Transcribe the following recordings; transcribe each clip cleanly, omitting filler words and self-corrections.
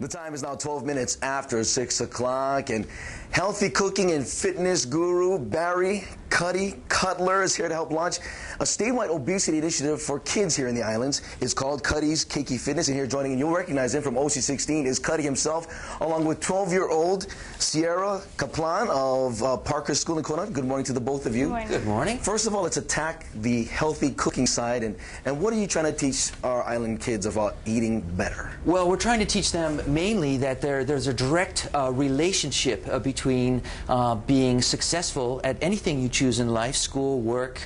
The time is now 12 minutes after 6 o'clock, and healthy cooking and fitness guru Barry Cutty Cutler is here to help launch a statewide obesity initiative for kids here in the islands. It's called Cutty's Keiki Fitness, and here joining, and you'll recognize him from OC16, is Cutty himself, along with 12-year-old Sierra Kaplan of Parker School in Kona. Good morning to the both of you. Good morning. Good morning. First of all, let's attack the healthy cooking side, and what are you trying to teach our island kids about eating better? Well, we're trying to teach them mainly that there's a direct relationship between being successful at anything you choose in life, school, work,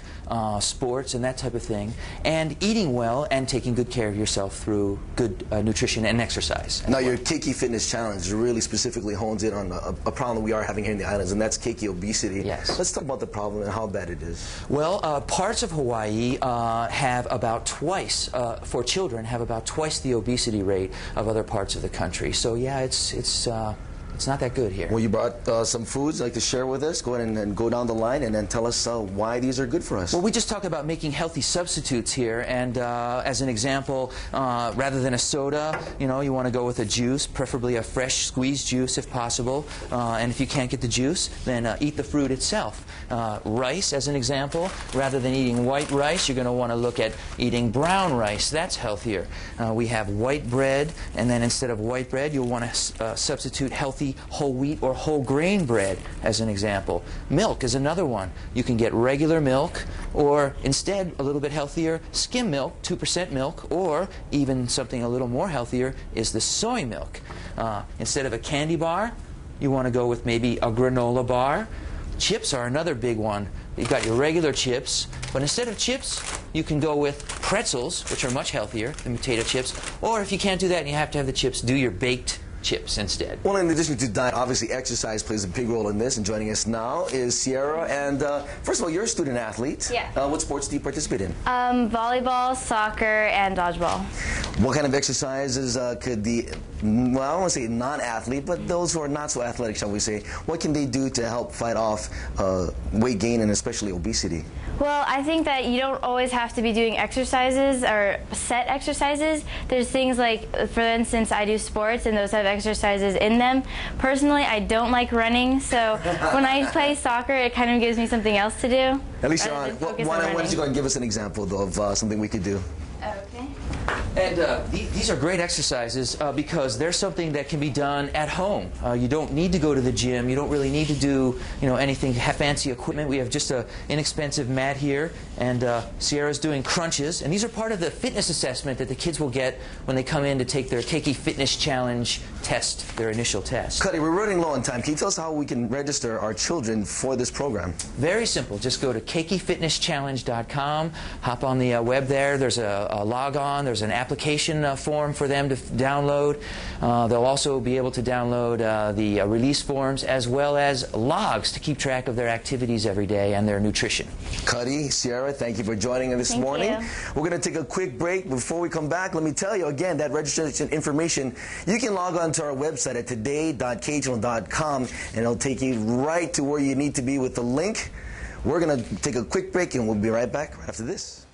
sports, and that type of thing, and eating well and taking good care of yourself through good nutrition and exercise. Now, your Keiki Fitness Challenge really specifically hones in on a problem we are having here in the islands, and that's Keiki obesity. Yes. Let's talk about the problem and how bad it is. Well, parts of Hawaii have about twice, for children, have about twice the obesity rate of other parts of the country. So yeah, it's not that good here. Well, you brought some foods you'd like to share with us. Go ahead and go down the line and then tell us why these are good for us. Well, we just talked about making healthy substitutes here, and as an example, rather than a soda, you want to go with a juice, preferably a fresh squeezed juice if possible. And if you can't get the juice, then eat the fruit itself. Rice, as an example, rather than eating white rice, you're going to want to look at eating brown rice. That's healthier. We have white bread, and then instead of white bread, you'll want to substitute healthy whole wheat or whole grain bread, as an example. Milk is another one. You can get regular milk, or instead, a little bit healthier, skim milk, 2% milk, or even something a little more healthier is the soy milk. Instead of a candy bar, you want to go with maybe a granola bar. Chips are another big one. You've got your regular chips, but instead of chips, you can go with pretzels, which are much healthier than potato chips, or if you can't do that and you have to have the chips, do your baked chips instead. Well, in addition to diet, obviously exercise plays a big role in this, and joining us now is Sierra. And first of all, you're a student athlete. Yeah. What sports do you participate in? Volleyball, soccer, and dodgeball. What kind of exercises could the, well, I don't want to say non-athlete, but those who are not so athletic, shall we say, what can they do to help fight off weight gain and especially obesity? Well, I think that you don't always have to be doing exercises or set exercises. There's things like, for instance, I do sports and those have exercises in them. Personally, I don't like running, so when I play soccer, it kind of gives me something else to do. At least, why don't you go and give us an example, though, of something we could do? Okay. And these are great exercises because they're something that can be done at home. You don't need to go to the gym. You don't really need to do anything, fancy equipment. We have just an inexpensive mat here, and Sierra's doing crunches. And these are part of the fitness assessment that the kids will get when they come in to take their Keiki Fitness Challenge test, their initial test. Cutty, we're running low on time. Can you tell us how we can register our children for this program? Very simple. Just go to KeikiFitnessChallenge.com. Hop on the web there. There's a log on. There's an application form for them to download. They'll also be able to download the release forms as well as logs to keep track of their activities every day and their nutrition. Cutty, Sierra, thank you for joining us this morning. You. We're going to take a quick break. Before we come back, let me tell you again that registration information, you can log on to our website at today.khannel.com, and it'll take you right to where you need to be with the link. We're going to take a quick break, and we'll be right back right after this.